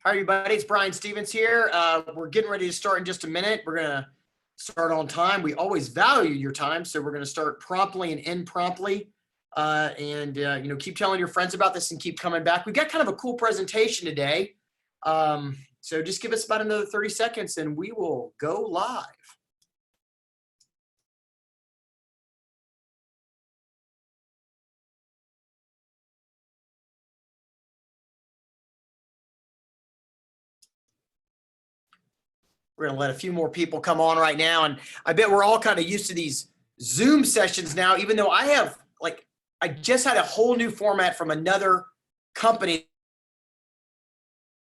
Hi, everybody. It's Brian Stevens here. We're getting ready to start in just a minute. We're going to start on time. We always value your time, so we're going to start promptly and end promptly. Keep telling your friends about this and keep coming back. We've got kind of a cool presentation today. So just give us about another 30 seconds and we will go live. We're going to let a few more people come on right now. And I bet we're all kind of used to these Zoom sessions now, even though I just had a whole new format from another company.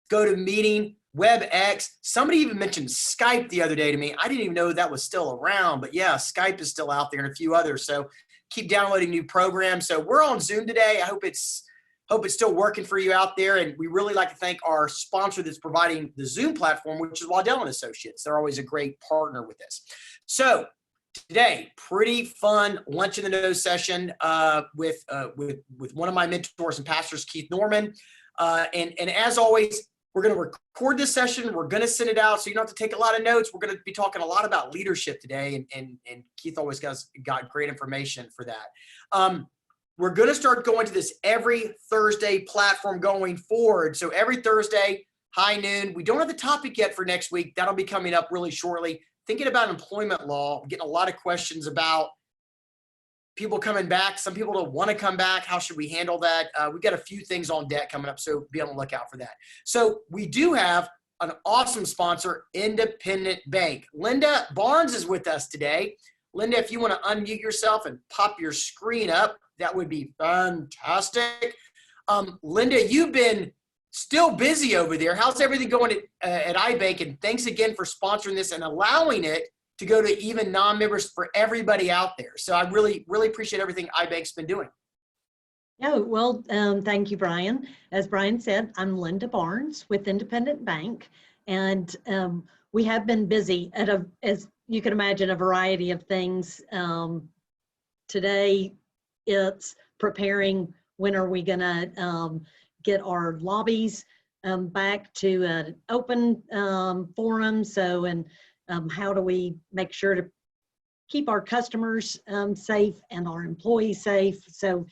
Go to meeting, WebEx. Somebody even mentioned Skype the other day to me. I didn't even know that was still around, but yeah, Skype is still out there and a few others. So keep downloading new programs. So we're on Zoom today. I hope it's still working for you out there. And we really like to thank our sponsor that's providing the Zoom platform, which is Waddell and Associates. They're always a great partner with this. So today, pretty fun lunch in the nose session with one of my mentors and pastors, Keith Norman. And as always, we're going to record this session. We're going to send it out, so you don't have to take a lot of notes. We're going to be talking a lot about leadership today, and Keith always got great information for that. We're going to start going to this every Thursday platform going forward. So every Thursday, high noon. We don't have the topic yet for next week. That'll be coming up really shortly. Thinking about employment law. I'm getting a lot of questions about people coming back. Some people don't want to come back. How should we handle that? We've got a few things on deck coming up, so be on the lookout for that. So we do have an awesome sponsor, Independent Bank. Linda Barnes is with us today. Linda, if you want to unmute yourself and pop your screen up, that would be fantastic. Linda, you've been still busy over there. How's everything going at iBank? And thanks again for sponsoring this and allowing it to go to even non-members for everybody out there. So I really, really appreciate everything iBank's been doing. Oh, well, thank you, Brian. As Brian said, I'm Linda Barnes with Independent Bank, and we have been busy at as you can imagine, a variety of things. Today, it's preparing when are we gonna get our lobbies back to an open forum. So, and how do we make sure to keep our customers safe and our employees safe? So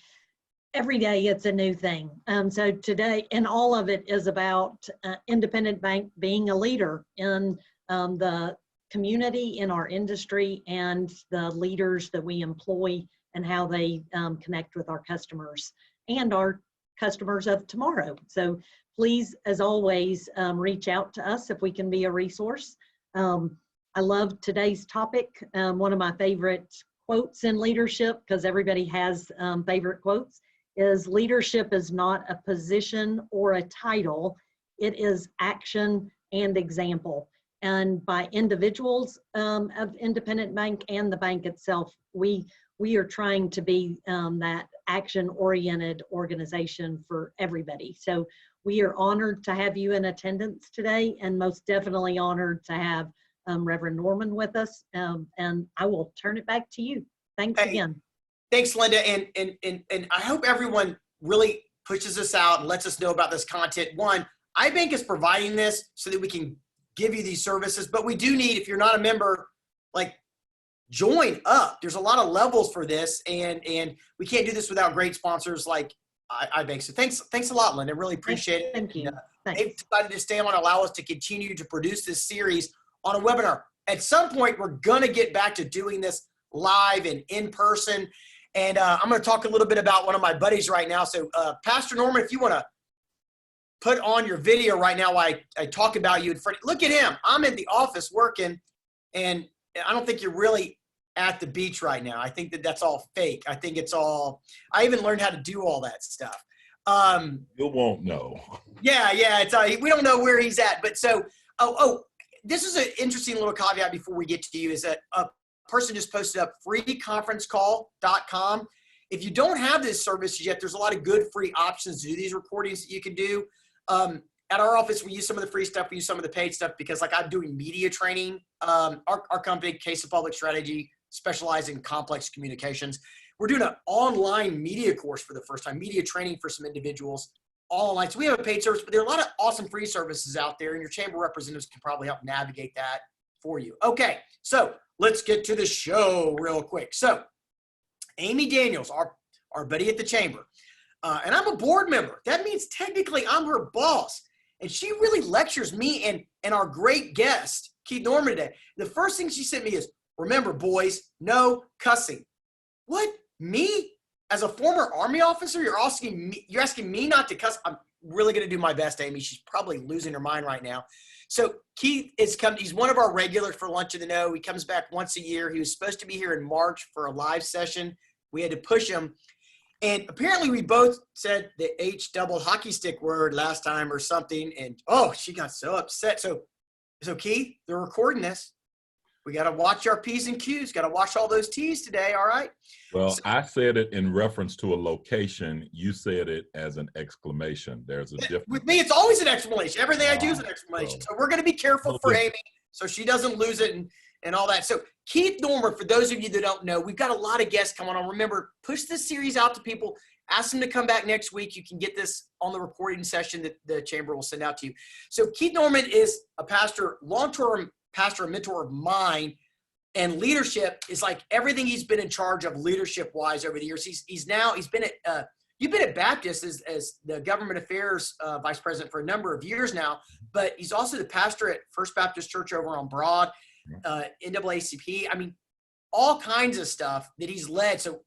every day it's a new thing. So today, and all of it is about Independent Bank being a leader in the community, in our industry, and the leaders that we employ and how they connect with our customers and our customers of tomorrow. So please, as always, reach out to us if we can be a resource. I love today's topic. One of my favorite quotes in leadership, because everybody has favorite quotes, is leadership is not a position or a title. It is action and example. And by individuals of Independent Bank and the bank itself, we are trying to be that action-oriented organization for everybody. So we are honored to have you in attendance today, and most definitely honored to have Reverend Norman with us. And I will turn it back to you. Thanks again. Thanks, Linda. And I hope everyone really pushes us out and lets us know about this content. One, iBank is providing this so that we can give you these services, but we do need, if you're not a member, like, join up. There's a lot of levels for this, and we can't do this without great sponsors like iBank. So thanks a lot, Linda. Really appreciate it. Thank you. They've decided to stay on and allow us to continue to produce this series on a webinar. At some point, we're going to get back to doing this live and in person. And I'm going to talk a little bit about one of my buddies right now. So Pastor Norman, if you want to put on your video right now while I talk about you in front. Look at him. I'm in the office working, and I don't think you're really at the beach right now. I think that's all fake. I think it's all, I even learned how to do all that stuff. You won't know. Yeah. It's we don't know where he's at. But so, this is an interesting little caveat before we get to you, is that a person just posted up freeconferencecall.com. If you don't have this service yet, there's a lot of good free options to do these recordings that you can do. At our office, we use some of the free stuff, we use some of the paid stuff, because like I'm doing media training. Our company, Case of Public Strategy, specializes in complex communications. We're doing an online media course for the first time, media training for some individuals all online. So we have a paid service, but there are a lot of awesome free services out there, and your chamber representatives can probably help navigate that for you. Okay, so let's get to the show real quick. So Amy Daniels, our buddy at the chamber, and I'm a board member. That means technically I'm her boss, and she really lectures me and our great guest, Keith Norman, today. The first thing she sent me is, remember, boys, no cussing. What? Me? As a former Army officer, you're asking me not to cuss? I'm really going to do my best, Amy. She's probably losing her mind right now. So Keith he's one of our regulars for Lunch of the Know. He comes back once a year. He was supposed to be here in March for a live session. We had to push him. And apparently we both said the H double hockey stick word last time or something. And, oh, she got so upset. So Keith, they're recording this. We got to watch our P's and Q's. Got to watch all those T's today, all right? Well, I said it in reference to a location. You said it as an exclamation. There's a difference. With me, it's always an exclamation. Everything I do is an exclamation. So we're going to be careful for Amy so she doesn't lose it and all that. So Keith Norman, for those of you that don't know, we've got a lot of guests coming on. Remember, push this series out to people. Ask them to come back next week. You can get this on the recording session that the chamber will send out to you. So Keith Norman is a pastor, long-term pastor, a mentor of mine, and leadership is like everything he's been in charge of leadership wise over the years. He's been at you've been at Baptist as the government affairs vice president for a number of years now, but he's also the pastor at First Baptist Church over on Broad, NAACP. I mean, all kinds of stuff that he's led. So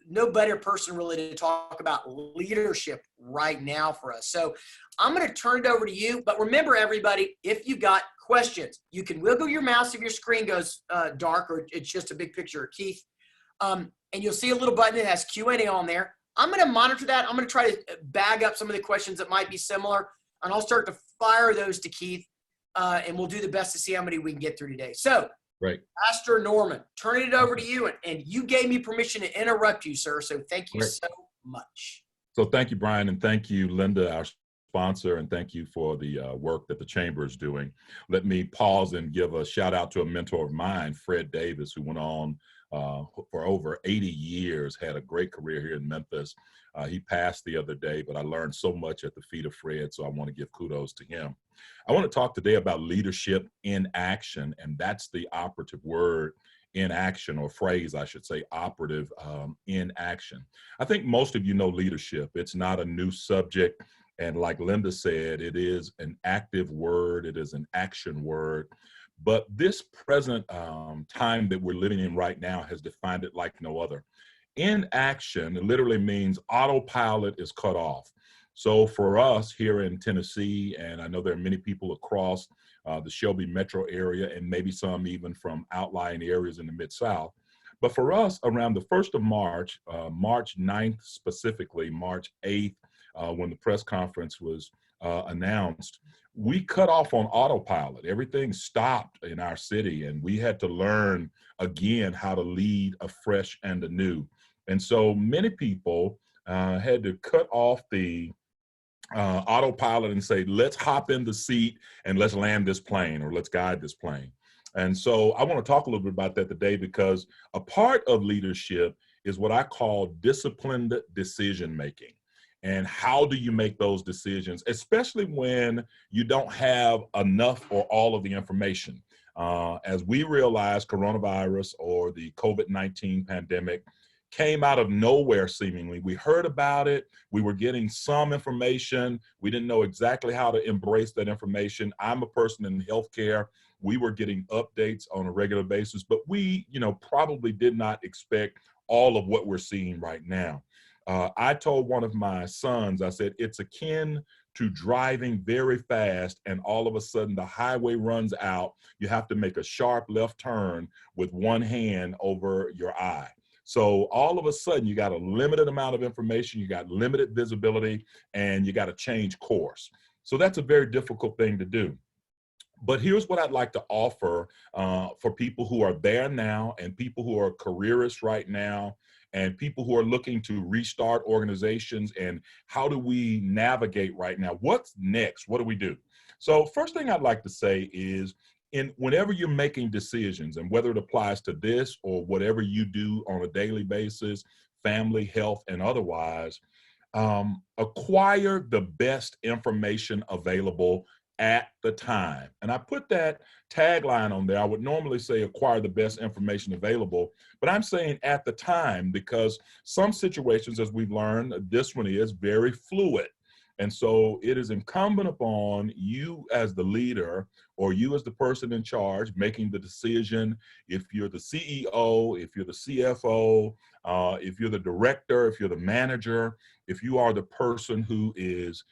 no better person really to talk about leadership right now for us. So I'm going to turn it over to you. But remember, everybody, if you got questions, you can wiggle your mouse if your screen goes dark or it's just a big picture of Keith. And you'll see a little button that has Q&A on there. I'm going to monitor that. I'm going to try to bag up some of the questions that might be similar, and I'll start to fire those to Keith, and we'll do the best to see how many we can get through today. So, right. Pastor Norman, turning it over to you, and you gave me permission to interrupt you, sir, so thank you so much. So thank you, Brian, and thank you, Linda, our sponsor, and thank you for the work that the chamber is doing. Let me pause and give a shout out to a mentor of mine, Fred Davis, who went on for over 80 years, had a great career here in Memphis. He passed the other day, but I learned so much at the feet of Fred, so I want to give kudos to him. I want to talk today about leadership in action, and that's the operative word, in action, or phrase, I should say, operative in action. I think most of you know leadership. It's not a new subject, and like Linda said, it is an active word. It is an action word. But this present time that we're living in right now has defined it like no other. In action, it literally means autopilot is cut off. So for us here in Tennessee, and I know there are many people across the Shelby metro area and maybe some even from outlying areas in the Mid-South, but for us around the 1st of March, March 9th specifically, March 8th, when the press conference was announced, we cut off on autopilot. Everything stopped in our city, and we had to learn again how to lead afresh and anew. And so many people had to cut off the autopilot and say, let's hop in the seat and let's land this plane, or let's guide this plane. And so I want to talk a little bit about that today, because a part of leadership is what I call disciplined decision making. And how do you make those decisions, especially when you don't have enough or all of the information? As we realize, coronavirus or the COVID-19 pandemic came out of nowhere seemingly. We heard about it. We were getting some information. We didn't know exactly how to embrace that information. I'm a person in healthcare. We were getting updates on a regular basis, but we, probably did not expect all of what we're seeing right now. I told one of my sons, I said, it's akin to driving very fast and all of a sudden the highway runs out. You have to make a sharp left turn with one hand over your eye. So all of a sudden you got a limited amount of information, you got limited visibility, and you got to change course. So that's a very difficult thing to do. But here's what I'd like to offer for people who are there now and people who are careerists right now and people who are looking to restart organizations, and how do we navigate right now? What's next? What do we do? So first thing I'd like to say is, whenever you're making decisions, and whether it applies to this or whatever you do on a daily basis, family, health, and otherwise, acquire the best information available at the time. And I put that tagline on there. I would normally say acquire the best information available, but I'm saying at the time because some situations, as we've learned, this one is very fluid. And so it is incumbent upon you as the leader or you as the person in charge making the decision. If you're the CEO, if you're the CFO, if you're the director, if you're the manager, if you are the person who is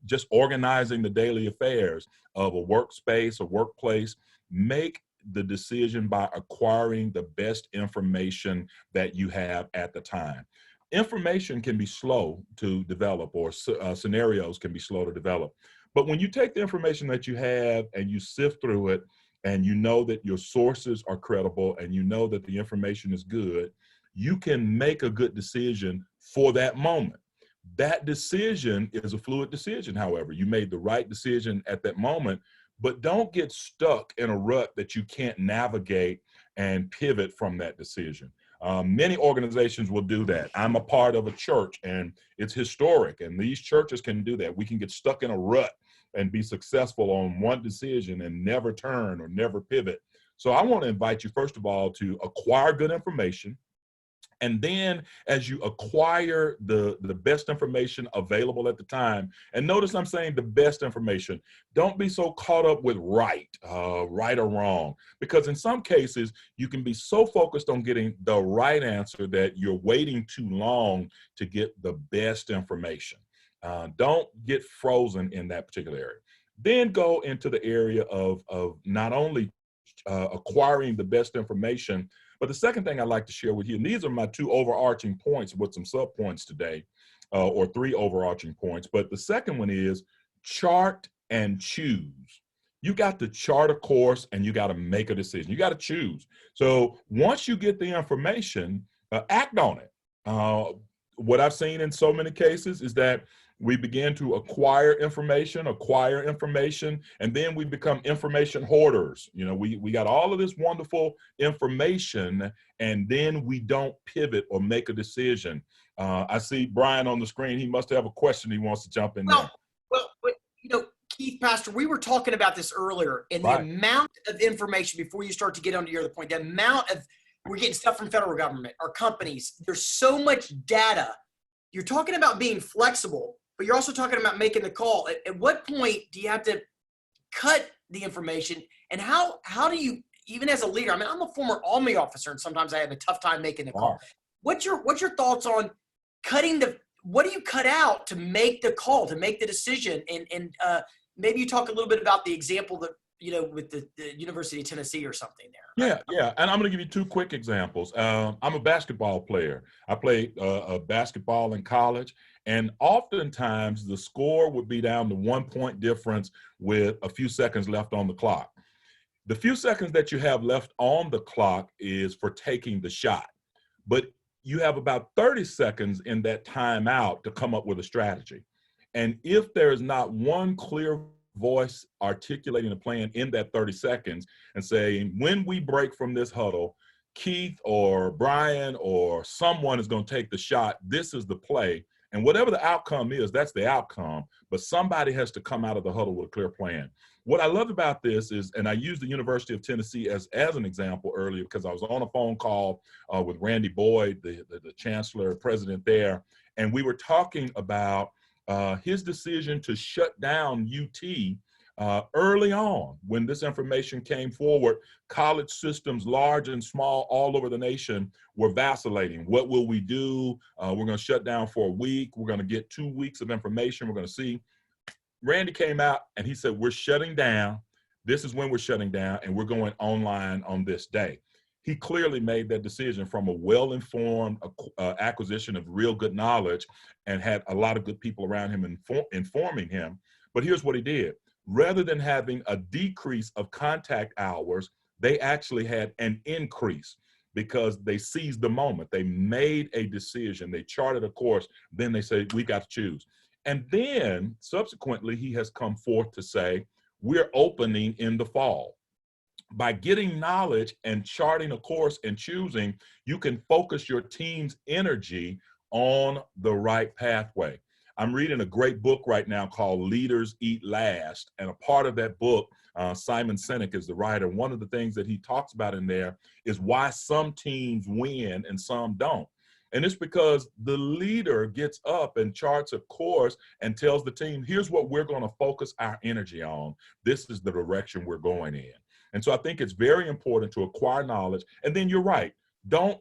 just organizing the daily affairs of a workspace, a workplace, make the decision by acquiring the best information that you have at the time. Information can be slow to develop, or scenarios can be slow to develop. But when you take the information that you have and you sift through it, and you know that your sources are credible, and you know that the information is good, you can make a good decision for that moment. That decision is a fluid decision, however. You made the right decision at that moment, but don't get stuck in a rut that you can't navigate and pivot from that decision. Many organizations will do that. I'm a part of a church and it's historic, and these churches can do that. We can get stuck in a rut and be successful on one decision and never turn or never pivot. So I want to invite you, first of all, to acquire good information. And then as you acquire the best information available at the time, and notice I'm saying the best information, don't be so caught up with right or wrong, because in some cases you can be so focused on getting the right answer that you're waiting too long to get the best information. Don't get frozen in that particular area. Then go into the area of not only acquiring the best information, but the second thing I'd like to share with you, and these are my two overarching points with some sub points today, or three overarching points. But the second one is chart and choose. You got to chart a course and you got to make a decision. You got to choose. So once you get the information, act on it. What I've seen in so many cases is that we begin to acquire information, and then we become information hoarders. You know, we got all of this wonderful information, and then we don't pivot or make a decision. I see Brian on the screen. He must have a question he wants to jump in there. Well, you know, Keith, Pastor, we were talking about this earlier, and the amount of information, before you start to get onto your other point, the amount of, we're getting stuff from federal government, our companies, there's so much data. You're talking about being flexible, but you're also talking about making the call. At what point do you have to cut the information? And how do you, even as a leader, I mean, I'm a former Army officer, and sometimes I have a tough time making the call. What's your thoughts on cutting what do you cut out to make the call, to make the decision? And maybe you talk a little bit about the example that, you know, with the University of Tennessee or something there. Yeah. And I'm going to give you two quick examples. I'm a basketball player. I played basketball in college, and oftentimes the score would be down to 1 point difference with a few seconds left on the clock. The few seconds that you have left on the clock is for taking the shot, but you have about 30 seconds in that timeout to come up with a strategy. And if there is not one clear voice articulating a plan in that 30 seconds and saying, when we break from this huddle, Keith or Brian or someone is going to take the shot, this is the play. And whatever the outcome is, that's the outcome. But somebody has to come out of the huddle with a clear plan. What I love about this is, and I used the University of Tennessee as an example earlier because I was on a phone call with Randy Boyd, the chancellor, president there, and we were talking about his decision to shut down UT early on when this information came forward. College systems, large and small, all over the nation were vacillating. What will we do? We're going to shut down for a week. We're going to get 2 weeks of information. We're going to see. Randy came out and he said, we're shutting down. This is when we're shutting down, and we're going online on this day. He clearly made that decision from a well-informed acquisition of real good knowledge and had a lot of good people around him informing him. But here's what he did. Rather than having a decrease of contact hours, they actually had an increase because they seized the moment. They made a decision. They charted a course. Then they said, we got to choose. And then subsequently, he has come forth to say, we're opening in the fall. By getting knowledge and charting a course and choosing, you can focus your team's energy on the right pathway. I'm reading a great book right now called Leaders Eat Last. And a part of that book, Simon Sinek is the writer. One of the things that he talks about in there is why some teams win and some don't. And it's because the leader gets up and charts a course and tells the team, here's what we're going to focus our energy on. This is the direction we're going in. And so I think it's very important to acquire knowledge. And then you're right. Don't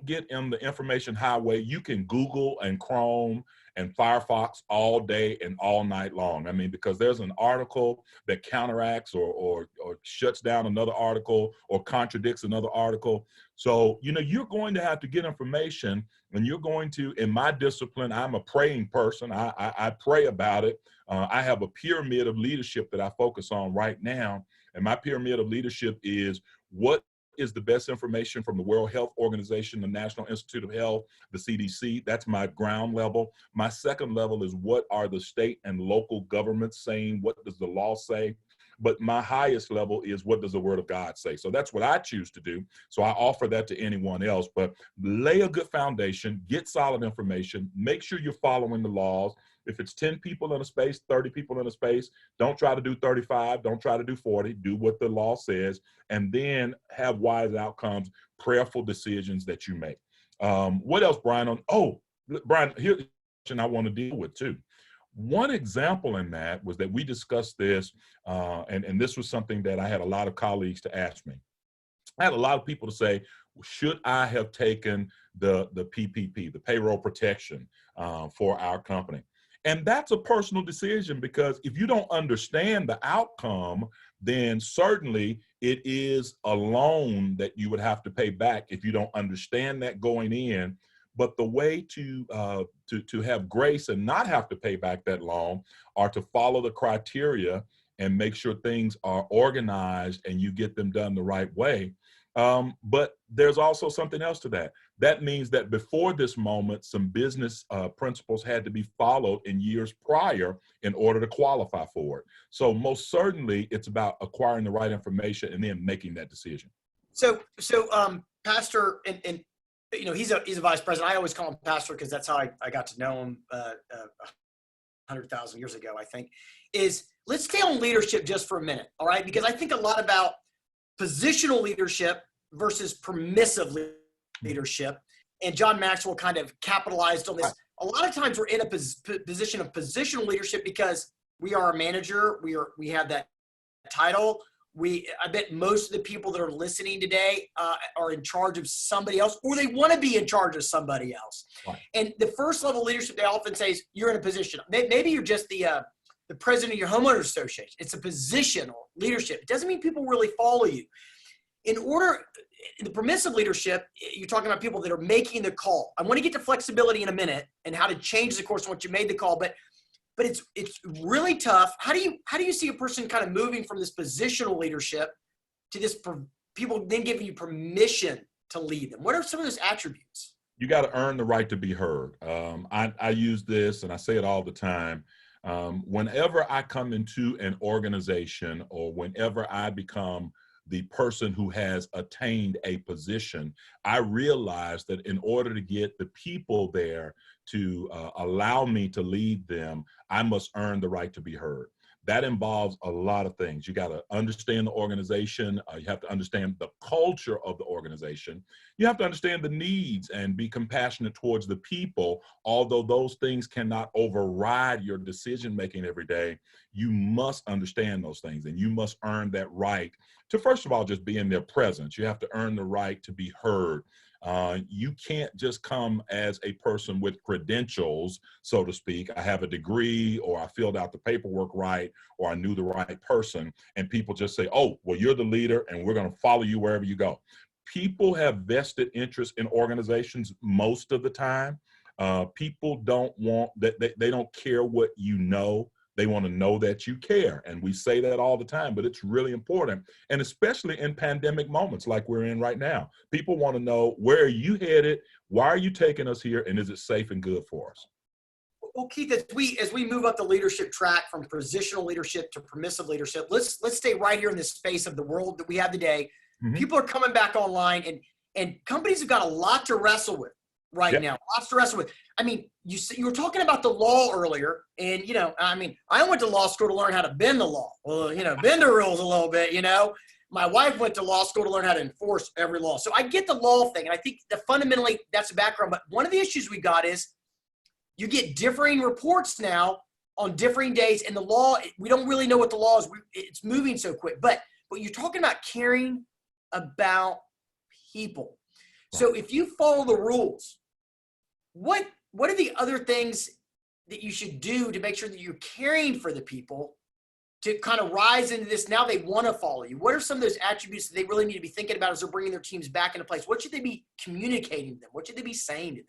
get in the information highway. You can Google and Chrome and Firefox all day and all night long. I mean, because there's an article that counteracts or shuts down another article or contradicts another article. So, you're going to have to get information, and you're going to, in my discipline, I'm a praying person. I pray about it. I have a pyramid of leadership that I focus on right now. And my pyramid of leadership is what is the best information from the World Health Organization, the National Institute of Health, the CDC. That's my ground level. My second level is what are the state and local governments saying? What does the law say? But my highest level is what does the Word of God say? So that's what I choose to do. So I offer that to anyone else. But lay a good foundation, get solid information, make sure you're following the laws. If it's 10 people in a space, 30 people in a space, don't try to do 35, don't try to do 40, do what the law says, and then have wise outcomes, prayerful decisions that you make. What else, Brian? Brian, here's a question I want to deal with too. One example in that was that we discussed this, and this was something that I had a lot of colleagues to ask me. I had a lot of people to say, should I have taken the PPP, the payroll protection for our company? And that's a personal decision, because if you don't understand the outcome, then certainly it is a loan that you would have to pay back if you don't understand that going in. But the way to have grace and not have to pay back that loan are to follow the criteria and make sure things are organized and you get them done the right way. But there's also something else to that. That means that before this moment, some business principles had to be followed in years prior in order to qualify for it. So most certainly it's about acquiring the right information and then making that decision. So Pastor, and he's a vice president. I always call him Pastor because that's how I got to know him 100,000 years ago, I think. Let's stay on leadership just for a minute, all right? Because I think a lot about positional leadership versus permissive leadership. And John Maxwell kind of capitalized on this. A lot of times we're in a position of positional leadership because we are a manager. We have that title. I bet most of the people that are listening today are in charge of somebody else, or they want to be in charge of somebody else. Right. And the first level leadership, they often say, is you're in a position. Maybe you're just the president of your homeowners association. It's a positional leadership. It doesn't mean people really follow you. In the permissive leadership, you're talking about people that are making the call. I want to get to flexibility in a minute and how to change the course once you made the call, but it's really tough. How do you see a person kind of moving from this positional leadership to this people then giving you permission to lead them? What are some of those attributes? You got to earn the right to be heard. I use this and I say it all the time. Whenever I come into an organization or whenever I become the person who has attained a position, I realize that in order to get the people there to allow me to lead them, I must earn the right to be heard. That involves a lot of things. You got to understand the organization. You have to understand the culture of the organization. You have to understand the needs and be compassionate towards the people. Although those things cannot override your decision-making every day, you must understand those things, and you must earn that right to, first of all, just be in their presence. You have to earn the right to be heard. You can't just come as a person with credentials, so to speak. I have a degree, or I filled out the paperwork right, or I knew the right person, and people just say, oh, well, you're the leader and we're going to follow you wherever you go. People have vested interest in organizations most of the time. People don't want that. They don't care what you know. They want to know that you care. And we say that all the time, but it's really important. And especially in pandemic moments like we're in right now, people want to know, where are you headed? Why are you taking us here? And is it safe and good for us? Well, Keith, as we move up the leadership track from positional leadership to permissive leadership, let's stay right here in this space of the world that we have today. Mm-hmm. People are coming back online, and companies have got a lot to wrestle with. right now. Lots to wrestle with. I mean, you were talking about the law earlier, and I mean, I went to law school to learn how to bend the law. Well, bend the rules a little bit. My wife went to law school to learn how to enforce every law. So I get the law thing, and I think that fundamentally that's the background. But one of the issues we got is you get differing reports now on differing days, and the law, we don't really know what the law is. It's moving so quick. But you're talking about caring about people. So if you follow the rules, what are the other things that you should do to make sure that you're caring for the people to kind of rise into this? Now they want to follow you. What are some of those attributes that they really need to be thinking about as they're bringing their teams back into place? What should they be communicating to them? What should they be saying to them?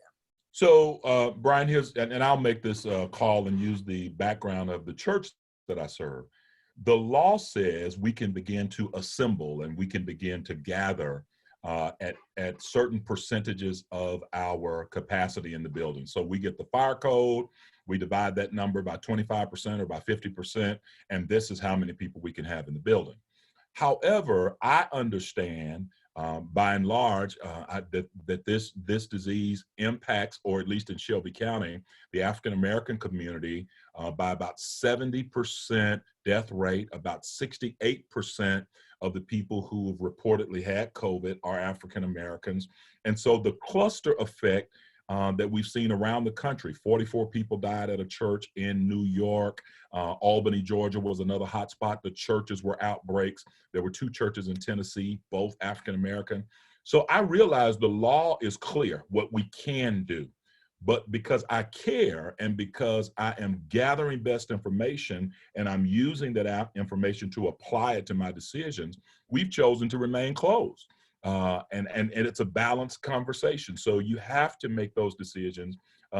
So, Brian, and I'll make this call and use the background of the church that I serve. The law says we can begin to assemble and we can begin to gather at certain percentages of our capacity in the building. So we get the fire code, we divide that number by 25% or by 50%, and this is how many people we can have in the building. However, I understand by and large that this disease impacts, or at least in Shelby County, the African-American community by about 70% death rate. About 68% of the people who have reportedly had COVID are African-Americans. And so the cluster effect that we've seen around the country, 44 people died at a church in New York. Albany, Georgia was another hotspot. The churches were outbreaks. There were 2 churches in Tennessee, both African-American. So I realized the law is clear, what we can do. But because I care and because I am gathering best information and I'm using that information to apply it to my decisions, we've chosen to remain closed. And it's a balanced conversation. So you have to make those decisions.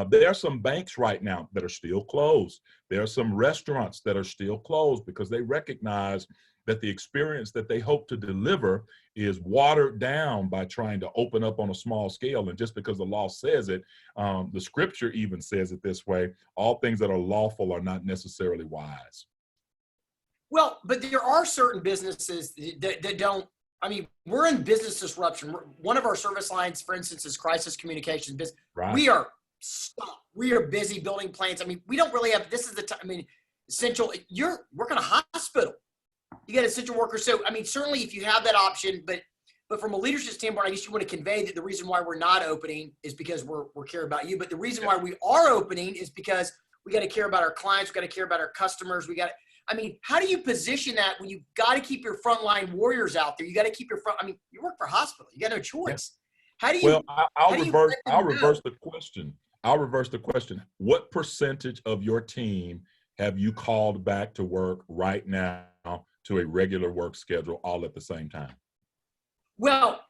There are some banks right now that are still closed. There are some restaurants that are still closed because they recognize that the experience that they hope to deliver is watered down by trying to open up on a small scale. And just because the law says it, the scripture even says it this way: all things that are lawful are not necessarily wise. Well, but there are certain businesses that don't. I mean, we're in business disruption. One of our service lines, for instance, is crisis communications business. Right. We are stopped. We are busy building plants. I mean, we don't really have, this is the time, I mean, essential, you're working a hospital. You got essential workers. So, I mean, certainly if you have that option, but from a leadership standpoint, I guess you want to convey that the reason why we're not opening is because we're care about you. But the reason why we are opening is because we got to care about our clients. We got to care about our customers. I mean, how do you position that when you got to keep your frontline warriors out there? You got to keep you work for a hospital. You got no choice. How do you? Well, I'll reverse the question. I'll reverse the question. What percentage of your team have you called back to work right now to a regular work schedule all at the same time? Well,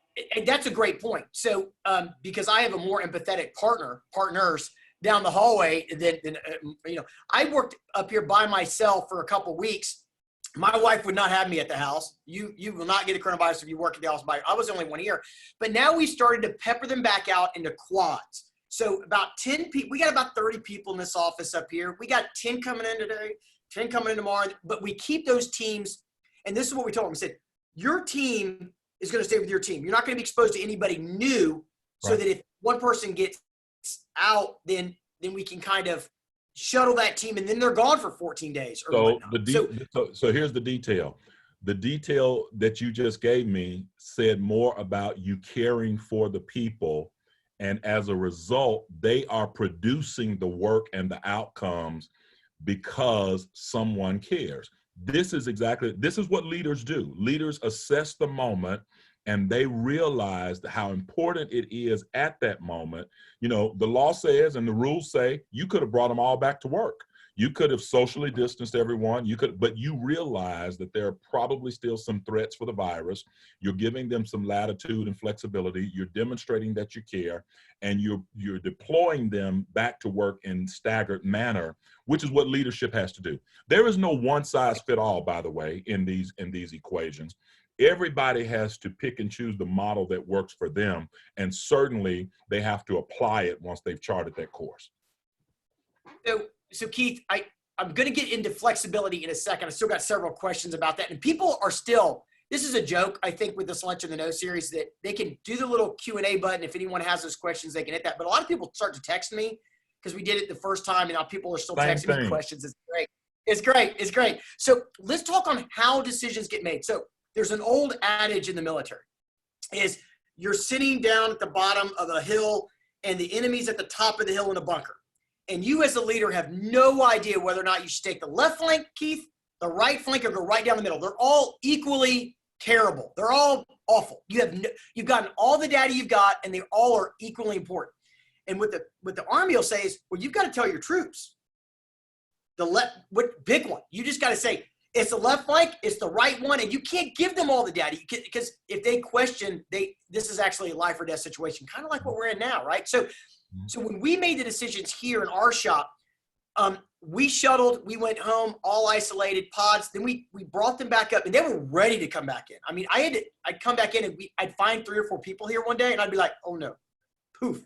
that's a great point. So, because I have a more empathetic partners down the hallway than I worked up here by myself for a couple of weeks. My wife would not have me at the house. You will not get a coronavirus if you work at the house. I was only 1 year, but now we started to pepper them back out into quads. So about 10 people, we got about 30 people in this office up here. We got 10 coming in today, 10 coming in tomorrow, but we keep those teams. And this is what we told them. We said, your team is going to stay with your team. You're not going to be exposed to anybody new, so that if one person gets out, then we can kind of shuttle that team, and then they're gone for 14 days. So here's the detail. The detail that you just gave me said more about you caring for the people, and as a result, they are producing the work and the outcomes because someone cares. This is what leaders do. Leaders assess the moment, and they realized how important it is at that moment. The law says and the rules say you could have brought them all back to work. You could have socially distanced everyone. But you realize that there are probably still some threats for the virus. You're giving them some latitude and flexibility. You're demonstrating that you care, and you're deploying them back to work in staggered manner, which is what leadership has to do. There is no one size fit all, by the way, in these equations. Everybody has to pick and choose the model that works for them, and certainly they have to apply it once they've charted that course. So Keith, I'm going to get into flexibility in a second. I still got several questions about that, and people are still this is a joke, I think, with this Lunch in the Know series, that they can do the little Q&A button. If anyone has those questions, they can hit that. But a lot of people start to text me because we did it the first time, and now people are still Same texting me thing. questions. It's great. It's great. It's great. So let's talk on how decisions get made. So there's an old adage in the military is you're sitting down at the bottom of a hill and the enemy's at the top of the hill in a bunker. And you as a leader have no idea whether or not you should take the left flank, Keith, the right flank, or go right down the middle. They're all equally terrible. They're all awful. You've gotten all the data you've got, and they all are equally important. And what the Army will say is, well, you've got to tell your troops what big one. You just got to say, it's the left flank, it's the right one, and you can't give them all the data because if they question, this is actually a life or death situation, kind of like what we're in now, right? So when we made the decisions here in our shop, we shuttled, we went home, all isolated pods. Then we brought them back up, and they were ready to come back in. I mean, I'd come back in, and I'd find 3 or 4 people here one day, and I'd be like, oh no, poof,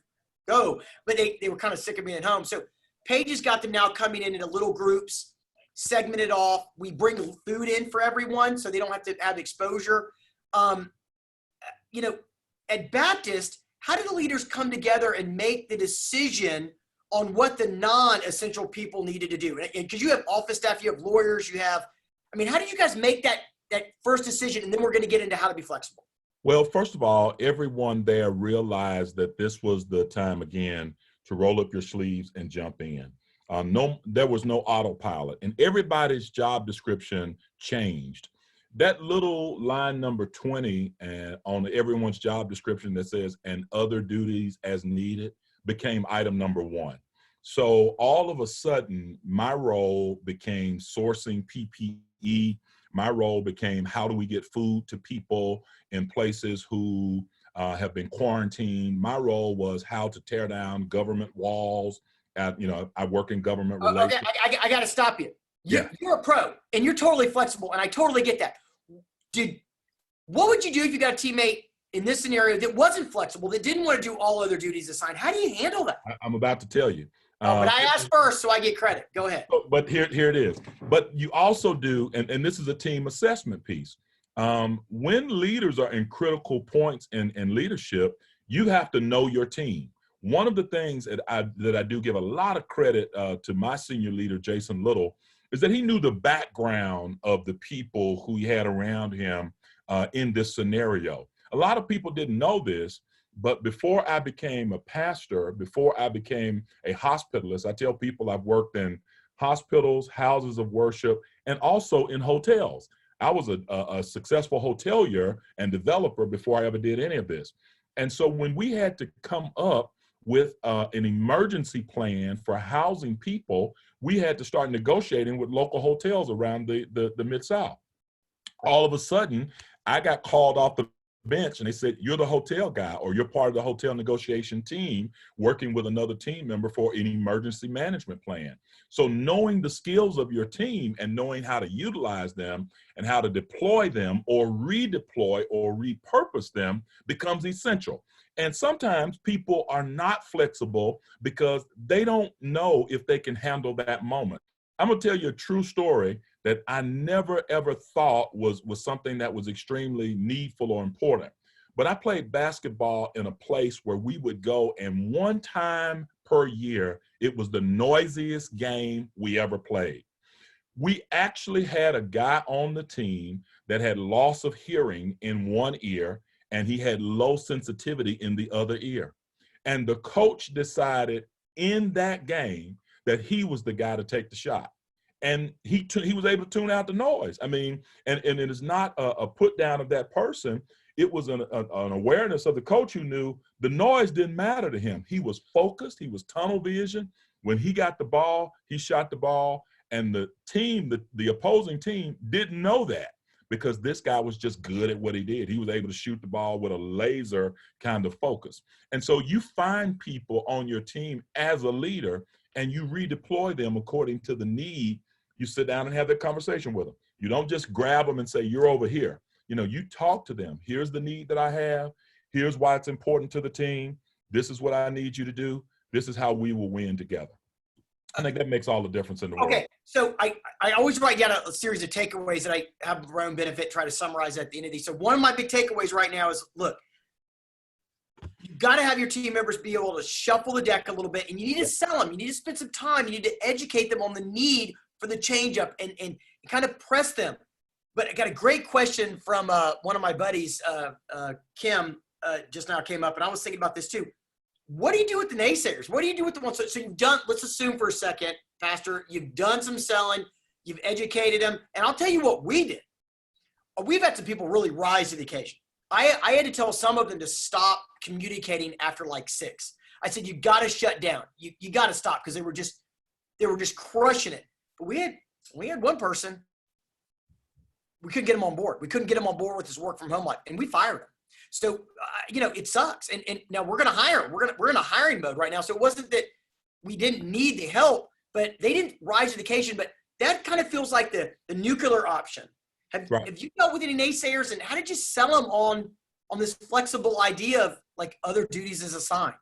go. But they were kind of sick of being at home. So Paige has got them now coming in into little groups, segmented off. We bring food in for everyone so they don't have to have exposure. You know, at Baptist, how do the leaders come together and make the decision on what the non-essential people needed to do? Because you have office staff, you have lawyers, how did you guys make that first decision? And then we're going to get into how to be flexible. Well, first of all, everyone there realized that this was the time again to roll up your sleeves and jump in. There was no autopilot, and everybody's job description changed. That little line number 20 on everyone's job description that says, and other duties as needed, became item number 1. So all of a sudden, my role became sourcing PPE. My role became how do we get food to people in places who have been quarantined. My role was how to tear down government walls. I work in government relations. Okay, I got to stop you. Yeah. You're a pro, and you're totally flexible, and I totally get that. What would you do if you got a teammate in this scenario that wasn't flexible, that didn't want to do all other duties assigned? How do you handle that? I'm about to tell you. But I asked first, so I get credit. Go ahead. But here it is. But you also do, and this is a team assessment piece. When leaders are in critical points in leadership, you have to know your team. One of the things that I do give a lot of credit to my senior leader, Jason Little, is that he knew the background of the people who he had around him in this scenario. A lot of people didn't know this, but before I became a pastor, before I became a hospitalist, I tell people I've worked in hospitals, houses of worship, and also in hotels. I was a successful hotelier and developer before I ever did any of this. And so when we had to come up with an emergency plan for housing people, we had to start negotiating with local hotels around the Mid-South. All of a sudden, I got called off the bench and they said, you're the hotel guy, or you're part of the hotel negotiation team working with another team member for an emergency management plan. So knowing the skills of your team and knowing how to utilize them and how to deploy them or redeploy or repurpose them becomes essential. And sometimes people are not flexible because they don't know if they can handle that moment. I'm gonna tell you a true story that I never ever thought was something that was extremely needful or important. But I played basketball in a place where we would go, and one time per year, it was the noisiest game we ever played. We actually had a guy on the team that had loss of hearing in one ear, and he had low sensitivity in the other ear. And the coach decided in that game that he was the guy to take the shot. And he was able to tune out the noise. I mean, and it is not a put down of that person. It was an awareness of the coach who knew the noise didn't matter to him. He was focused. He was tunnel vision. When he got the ball, he shot the ball. And the team, the opposing team, didn't know that because this guy was just good at what he did. He was able to shoot the ball with a laser kind of focus. And so you find people on your team as a leader and you redeploy them according to the need. You sit down and have that conversation with them. You don't just grab them and say, you're over here. You know, you talk to them. Here's the need that I have. Here's why it's important to the team. This is what I need you to do. This is how we will win together. I think that makes all the difference in the world. Okay, so I always write down a series of takeaways that I have for my own benefit, try to summarize at the end of these. So one of my big takeaways right now is, look, you've got to have your team members be able to shuffle the deck a little bit, and you need to sell them. You need to spend some time. You need to educate them on the need for the changeup and kind of press them. But I got a great question from one of my buddies, Kim, just now came up, and I was thinking about this too. What do you do with the naysayers? What do you do with the ones? So you've done, let's assume for a second, Pastor, you've done some selling, you've educated them. And I'll tell you what we did. We've had some people really rise to the occasion. I had to tell some of them to stop communicating after like 6. I said, you got to shut down. You got to stop, because they were just crushing it. But we had one person, we couldn't get him on board. We couldn't get him on board with his work from home life, and we fired him. So, it sucks. And now we're going to hire him. We're in a hiring mode right now. So it wasn't that we didn't need the help, but they didn't rise to the occasion. But that kind of feels like the nuclear option. Have you dealt with any naysayers, and how did you sell them on this flexible idea of like other duties as assigned?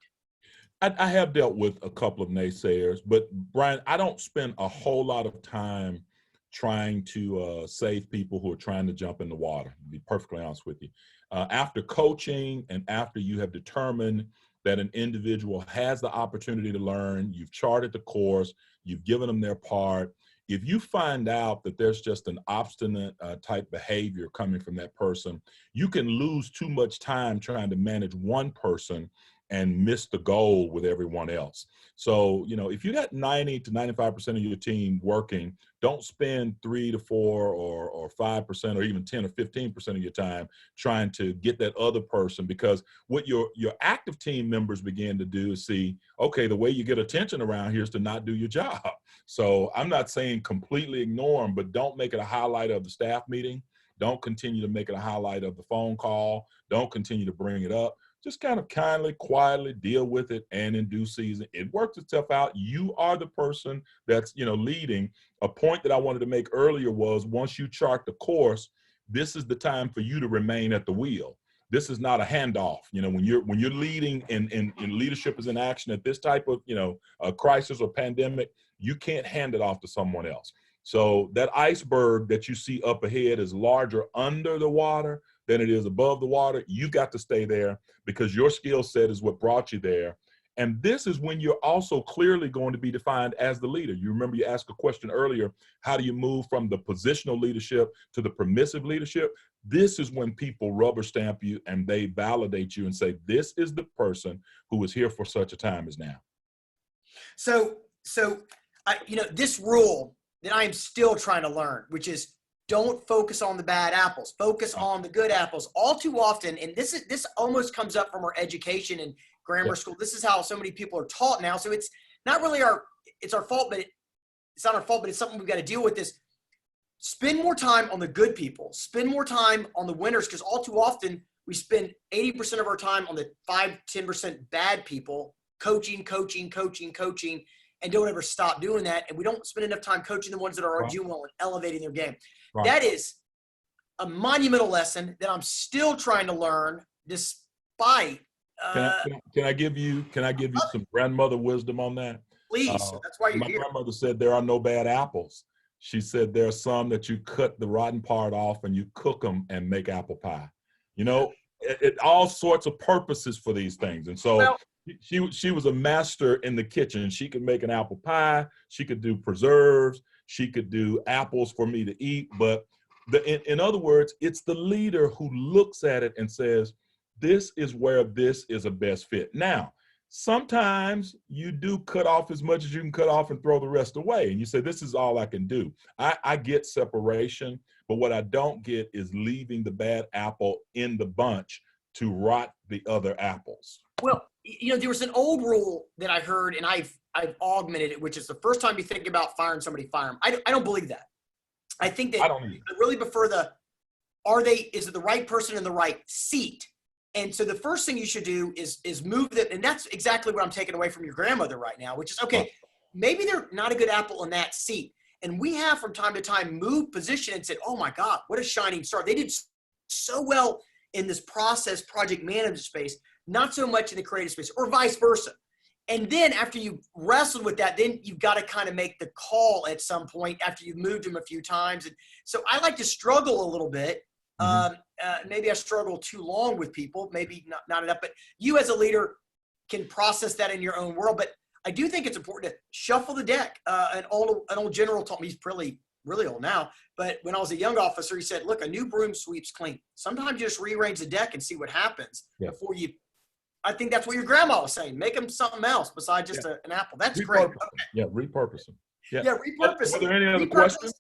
I have dealt with a couple of naysayers, but Brian, I don't spend a whole lot of time trying to save people who are trying to jump in the water, to be perfectly honest with you. After coaching and after you have determined that an individual has the opportunity to learn, you've charted the course, you've given them their part. If you find out that there's just an obstinate type behavior coming from that person, you can lose too much time trying to manage one person and miss the goal with everyone else. So, if you got 90 to 95% of your team working, don't spend 3 to 4 or 5% or even 10 or 15% of your time trying to get that other person, because what your active team members begin to do is see, okay, the way you get attention around here is to not do your job. So I'm not saying completely ignore them, but don't make it a highlight of the staff meeting. Don't continue to make it a highlight of the phone call. Don't continue to bring it up. Just kind of kindly, quietly deal with it, and in due season, it works itself out. You are the person that's, leading. A point that I wanted to make earlier was, once you chart the course, this is the time for you to remain at the wheel. This is not a handoff. When you're leading and leadership is in action at this type of, a crisis or pandemic, you can't hand it off to someone else. So that iceberg that you see up ahead is larger under the water than it is above the water. You've got to stay there, because your skill set is what brought you there. And this is when you're also clearly going to be defined as the leader. You remember you asked a question earlier, how do you move from the positional leadership to the permissive leadership? This is when people rubber stamp you and they validate you and say, this is the person who is here for such a time as now. So this rule that I am still trying to learn, which is, don't focus on the bad apples. Focus on the good apples. All too often, and this almost comes up from our education and grammar school. This is how so many people are taught now. So it's not really our fault, but it's not our fault, but it's something we've got to deal with. This, spend more time on the good people. Spend more time on the winners, because all too often we spend 80% of our time on the 5-10% bad people, coaching, and don't ever stop doing that. And we don't spend enough time coaching the ones that are doing well and elevating their game. Right. That is a monumental lesson that I'm still trying to learn, despite. Can I give you some grandmother wisdom on that? Please. That's why you're my here. My grandmother said there are no bad apples. She said there are some that you cut the rotten part off and you cook them and make apple pie. It all sorts of purposes for these things. And so she was a master in the kitchen. She could make an apple pie. She could do preserves. She could do apples for me to eat. But in other words, it's the leader who looks at it and says, this is where this is a best fit. Now, sometimes you do cut off as much as you can cut off and throw the rest away. And you say, this is all I can do. I get separation, but what I don't get is leaving the bad apple in the bunch to rot the other apples. Well, there was an old rule that I heard, and I've augmented it, which is, the first time you think about firing somebody, fire them. I don't believe that. I think that I really prefer is it the right person in the right seat? And so the first thing you should do is move them. And that's exactly what I'm taking away from your grandmother right now, which is, okay, maybe they're not a good apple in that seat. And we have from time to time moved position and said, oh my God, what a shining star. They did so well in this process project management space, not so much in the creative space, or vice versa. And then after you wrestled with that, then you've got to kind of make the call at some point after you've moved them a few times. And so I like to struggle a little bit. Maybe I struggle too long with people, maybe not enough, but you as a leader can process that in your own world. But I do think it's important to shuffle the deck. An old general told me, he's really old now, but when I was a young officer, he said, look, a new broom sweeps clean. Sometimes you just rearrange the deck and see what happens before you. I think that's what your grandma was saying. Make them something else besides just an apple. That's great. Okay. Yeah, repurpose them. Yeah, repurpose. Are there any other questions?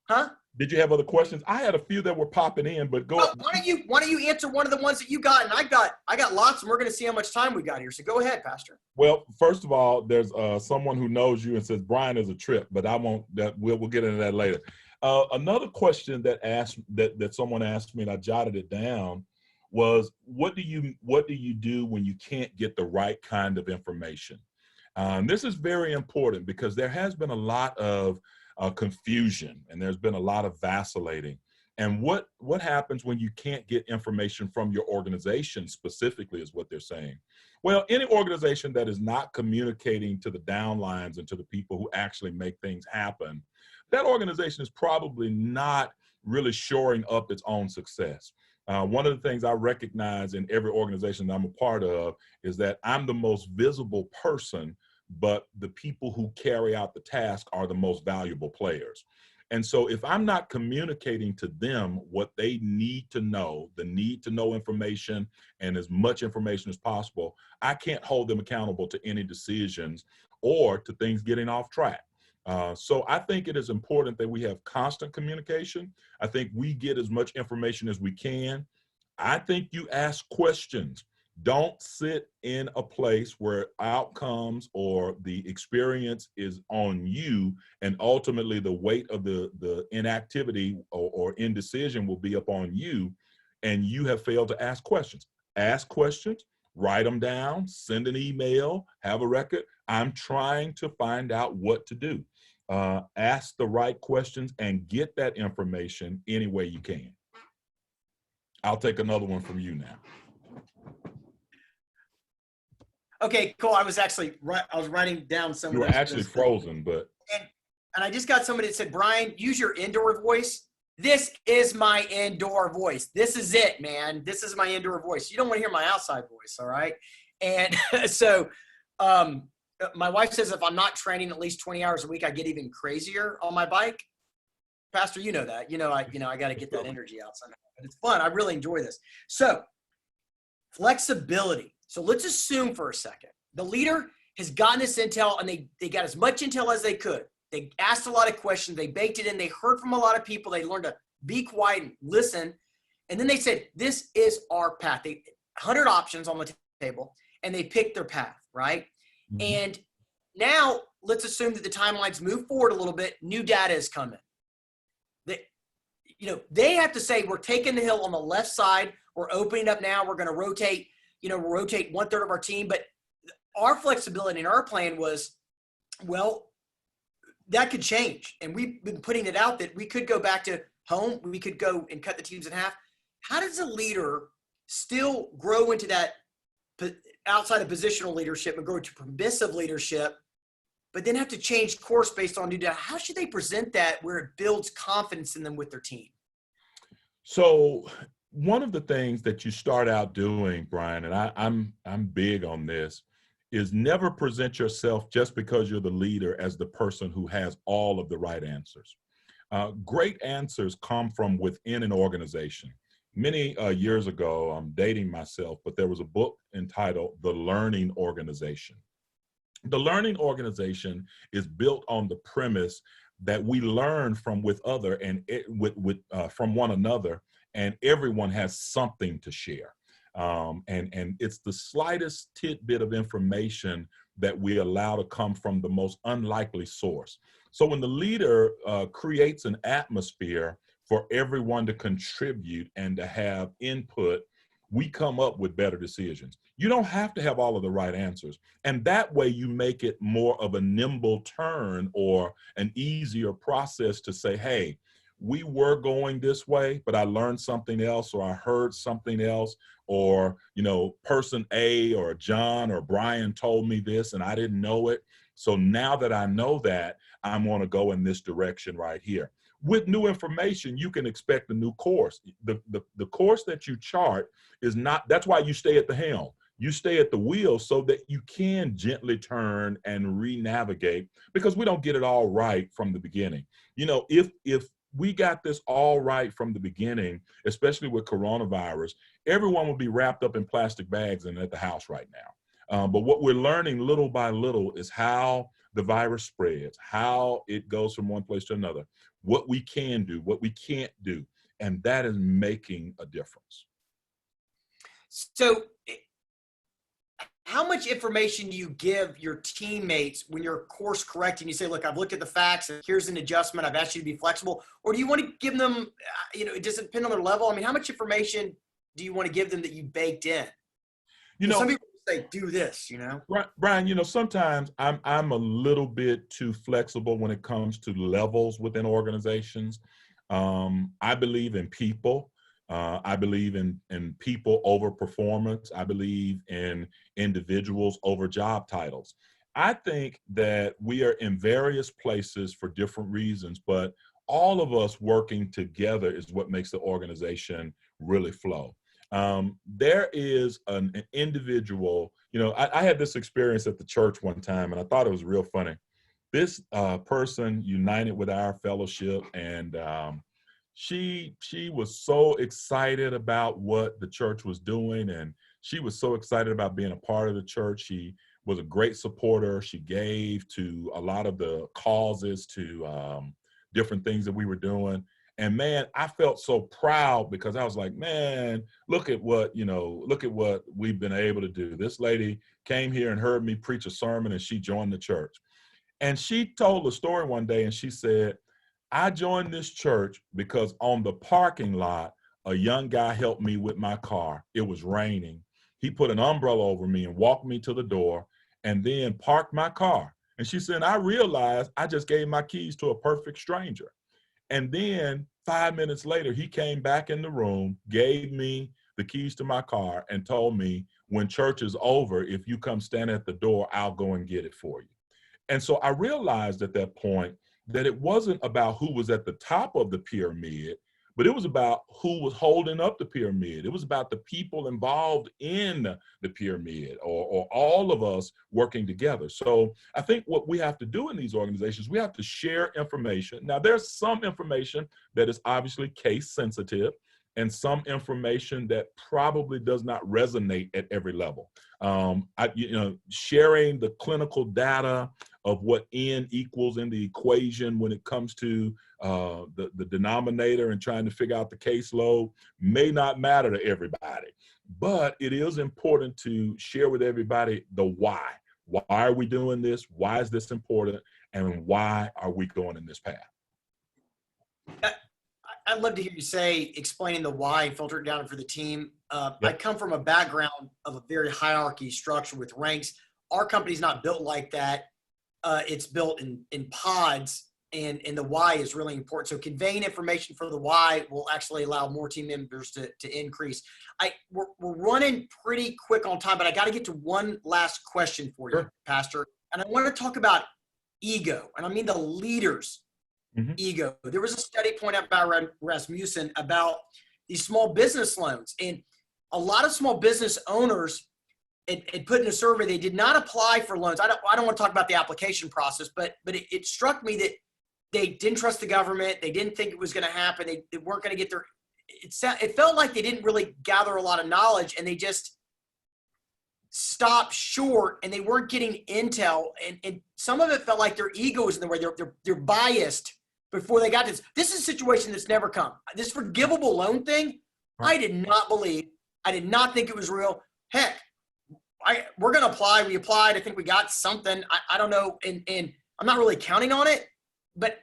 Huh? Did you have other questions? I had a few that were popping in, but go. Well, why don't you answer one of the ones that you got? And I got lots, and we're going to see how much time we got here. So go ahead, Pastor. Well, first of all, there's someone who knows you and says Brian is a trip, but I won't. We'll get into that later. Another question that someone asked me, and I jotted it down, was what do you do when you can't get the right kind of information? This is very important because there has been a lot of confusion and there's been a lot of vacillating. And what happens when you can't get information from your organization specifically is what they're saying. Well, any organization that is not communicating to the downlines and to the people who actually make things happen, that organization is probably not really shoring up its own success. One of the things I recognize in every organization that I'm a part of is that I'm the most visible person, but the people who carry out the task are the most valuable players. And so if I'm not communicating to them what they need to know, the need to know information and as much information as possible, I can't hold them accountable to any decisions or to things getting off track. So I think it is important that we have constant communication. I think we get as much information as we can. I think you ask questions. Don't sit in a place where outcomes or the experience is on you, and ultimately the weight of the inactivity or indecision will be upon you, and you have failed to ask questions. Ask questions, write them down, send an email, have a record. I'm trying to find out what to do. Ask the right questions and get that information any way you can. I'll take another one from you now. Okay, cool. I was writing down some. You were actually frozen, but. And I just got somebody that said, Brian, use your indoor voice. This is my indoor voice. This is it, man. This is my indoor voice. You don't want to hear my outside voice, all right? And so my wife says if I'm not training at least 20 hours a week, I get even crazier on my bike. Pastor, you know that. I got to get that energy out somehow. But it's fun. I really enjoy this. So flexibility. So let's assume for a second, the leader has gotten this intel and they got as much intel as they could. They asked a lot of questions. They baked it in. They heard from a lot of people. They learned to be quiet and listen. And then they said, this is our path. 100 options on the table, and they picked their path, right? Mm-hmm. And now let's assume that the timelines move forward a little bit. New data is coming. They have to say, we're taking the hill on the left side. We're opening up now. We're going to rotate. We'll rotate 1/3 of our team. But our flexibility in our plan was, well, that could change. And we've been putting it out that we could go back to home. We could go and cut the teams in half. How does a leader still grow into that outside of positional leadership and grow to permissive leadership, but then have to change course based on new data? How should they present that where it builds confidence in them with their team? So one of the things that you start out doing, Brian, and I'm big on this, is never present yourself just because you're the leader as the person who has all of the right answers. Great answers come from within an organization. Many years ago, I'm dating myself, but there was a book entitled The Learning Organization. The Learning Organization is built on the premise that we learn from from one another, and everyone has something to share. And it's the slightest tidbit of information that we allow to come from the most unlikely source. So when the leader creates an atmosphere for everyone to contribute and to have input, we come up with better decisions. You don't have to have all of the right answers. And that way you make it more of a nimble turn or an easier process to say, hey, we were going this way, but I learned something else, or I heard something else, or, you know, person A or John or Brian told me this and I didn't know it. So now that I know that, I'm going to go in this direction right here. With new information, you can expect a new course. The course that you chart is not, that's why you stay at the helm. You stay at the wheel so that you can gently turn and re-navigate, because we don't get it all right from the beginning. You know, if we got this all right from the beginning, especially with coronavirus, everyone would be wrapped up in plastic bags and at the house right now. But what we're learning little by little is how the virus spreads, how it goes from one place to another, what we can do, what we can't do, and that is making a difference. So how much information do you give your teammates when you're course correcting? You say, look, I've looked at the facts and here's an adjustment. I've asked you to be flexible. Or do you want to give them, you know, it doesn't depend on their level. I mean, how much information do you want to give them that you baked in? You know, some people say, do this, you know? Brian, you know, sometimes I'm a little bit too flexible when it comes to levels within organizations. I believe in people. I believe in people over performance. I believe in individuals over job titles. I think that we are in various places for different reasons, but all of us working together is what makes the organization really flow. There is an individual, you know, I had this experience at the church one time, and I thought it was real funny. This person united with our fellowship, and she was so excited about what the church was doing, and she was so excited about being a part of the church. She was a great supporter. She gave to a lot of the causes, to different things that we were doing. And man, I felt so proud, because I was like, man, look at what we've been able to do. This lady came here and heard me preach a sermon, and she joined the church. And she told a story one day, and she said, I joined this church because on the parking lot, a young guy helped me with my car. It was raining. He put an umbrella over me and walked me to the door and then parked my car. And she said, I realized I just gave my keys to a perfect stranger. And then 5 minutes later, he came back in the room, gave me the keys to my car, and told me, when church is over, if you come stand at the door, I'll go and get it for you. And so I realized at that point that it wasn't about who was at the top of the pyramid, but it was about who was holding up the pyramid. It was about the people involved in the pyramid, or all of us working together. So I think what we have to do in these organizations, we have to share information. Now, there's some information that is obviously case sensitive, and some information that probably does not resonate at every level. Sharing the clinical data of what N equals in the equation when it comes to the denominator and trying to figure out the caseload may not matter to everybody, but it is important to share with everybody the why. Why are we doing this? Why is this important? And why are we going in this path? I'd love to hear you say, explaining the why and filter it down for the team. Yep. I come from a background of a very hierarchy structure with ranks. Our company's not built like that. It's built in pods, and the why is really important. So conveying information for the why will actually allow more team members to increase. We're running pretty quick on time, but I got to get to one last question for you, Pastor. And I want to talk about ego, and I mean the leaders' ego. There was a study pointed out by Rasmussen about these small business loans, and a lot of small business owners it put in a survey they did not apply for loans. I don't want to talk about the application process, but it struck me that they didn't trust the government. They didn't think it was going to happen. They weren't going to get their. It felt like they didn't really gather a lot of knowledge, and they just stopped short, and they weren't getting intel. And some of it felt like their ego was in the way. They're biased before they got this. This is a situation that's never come. This forgivable loan thing, I did not believe. I did not think it was real. Heck, we're going to apply. We applied. I think we got something. I don't know. And I'm not really counting on it, but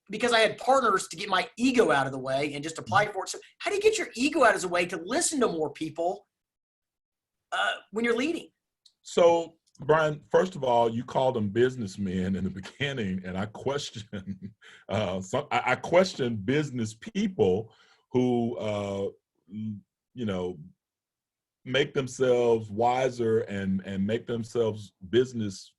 because I had partners to get my ego out of the way and just apply for it. So how do you get your ego out of the way to listen to more people when you're leading? So Brian, first of all, you called them businessmen in the beginning, and I question, I question business people who, you know, make themselves wiser and make themselves business,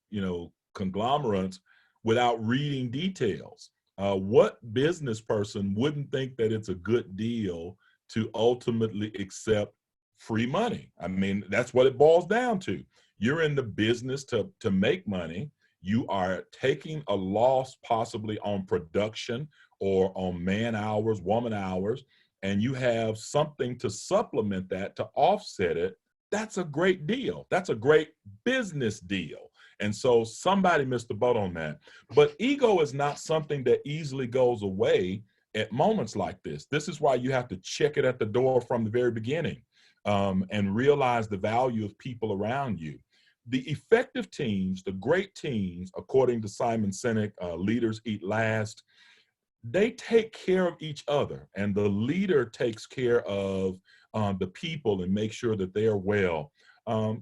conglomerates without reading details. What business person wouldn't think that it's a good deal to ultimately accept free money? I mean, that's what it boils down to. You're in the business to make money. You are taking a loss possibly on production or on man hours, woman hours, and you have something to supplement that to offset it. That's a great deal. That's a great business deal. And so somebody missed the boat on that. But ego is not something that easily goes away at moments like this. This is why you have to check it at the door from the very beginning, and realize the value of people around you. The effective teams, the great teams, according to Simon Sinek, Leaders Eat Last, they take care of each other, and the leader takes care of the people and make sure that they are well. I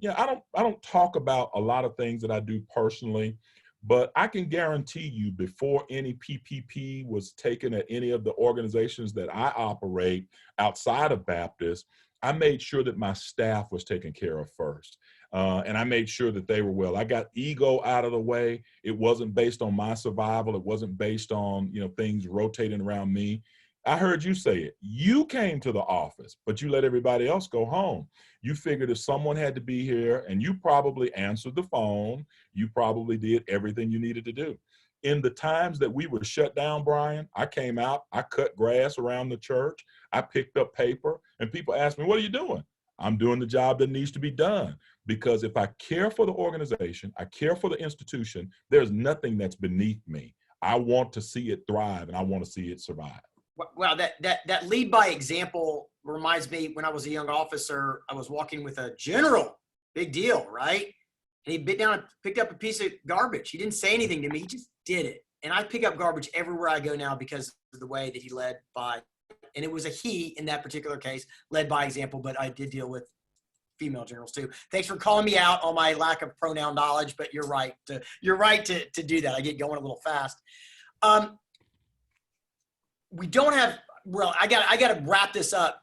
don't talk about a lot of things that I do personally, but I can guarantee you before any PPP was taken at any of the organizations that I operate outside of Baptist, I made sure that my staff was taken care of first. And I made sure that they were well. I got ego out of the way. It wasn't based on my survival. It wasn't based on, things rotating around me. I heard you say it. You came to the office, but you let everybody else go home. You figured if someone had to be here, and you probably answered the phone, you probably did everything you needed to do. In the times that we were shut down, Brian, I came out, I cut grass around the church, I picked up paper, and people asked me, what are you doing? I'm doing the job that needs to be done. Because if I care for the organization, I care for the institution, there's nothing that's beneath me. I want to see it thrive, and I want to see it survive. Wow, that lead by example reminds me when I was a young officer, I was walking with a general, big deal, right? And he bit down and picked up a piece of garbage. He didn't say anything to me. He just did it. And I pick up garbage everywhere I go now because of the way that he led by, and it was a he in that particular case, led by example, but I did deal with female generals too. Thanks for calling me out on my lack of pronoun knowledge, but you're right to do that. I get going a little fast. We don't have, well, I got to wrap this up,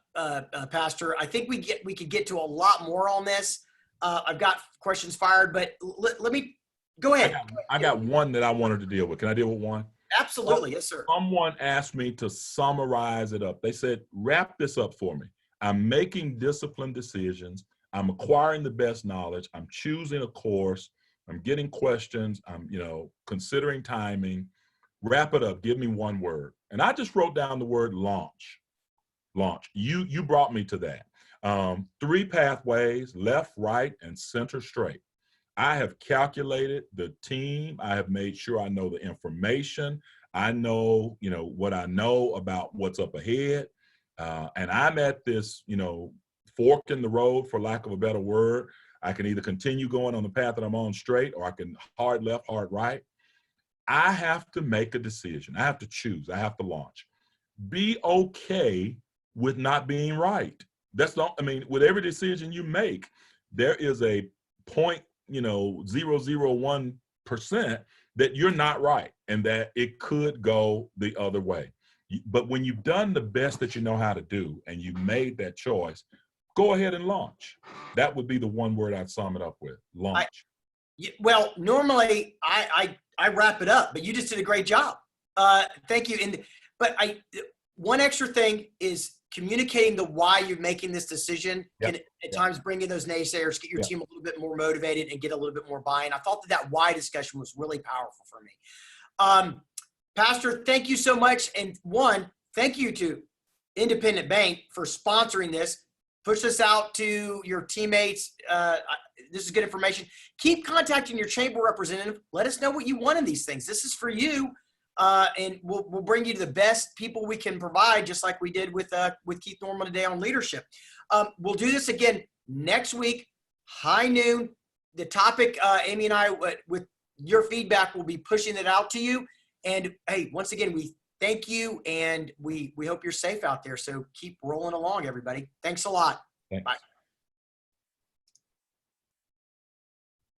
Pastor. I think we could get to a lot more on this. I've got questions fired, but let me go ahead. I got one that I wanted to deal with. Can I deal with one? Absolutely. Yes, sir. Someone asked me to summarize it up. They said, wrap this up for me. I'm making disciplined decisions. I'm acquiring the best knowledge. I'm choosing a course. I'm getting questions. I'm, considering timing. Wrap it up. Give me one word. And I just wrote down the word launch. Launch. You brought me to that. 3 pathways, left, right, and center straight. I have calculated the team. I have made sure I know the information. I know, what I know about what's up ahead. And I'm at this, fork in the road, for lack of a better word. I can either continue going on the path that I'm on straight, or I can hard left, hard right. I have to make a decision. I have to choose. I have to launch. Be okay with not being right. With every decision you make, there is a 0.001% that you're not right and that it could go the other way. But when you've done the best that you know how to do and you made that choice, go ahead and launch. That would be the one word I'd sum it up with, launch. Well, normally I wrap it up, but you just did a great job. Thank you. But one extra thing is communicating the why you're making this decision can at times bring in those naysayers, get your team a little bit more motivated and get a little bit more buy-in. I thought that why discussion was really powerful for me. Pastor, thank you so much. And thank you to Independent Bank for sponsoring this. Push this out to your teammates. This is good information. Keep contacting your chamber representative. Let us know what you want in these things. This is for you, and we'll bring you to the best people we can provide, just like we did with Keith Norman today on leadership. We'll do this again next week, high noon. The topic, Amy and I, with your feedback, will be pushing it out to you. And hey, once again, we thank you, and we hope you're safe out there. So keep rolling along, everybody. Thanks a lot. Thanks. Bye.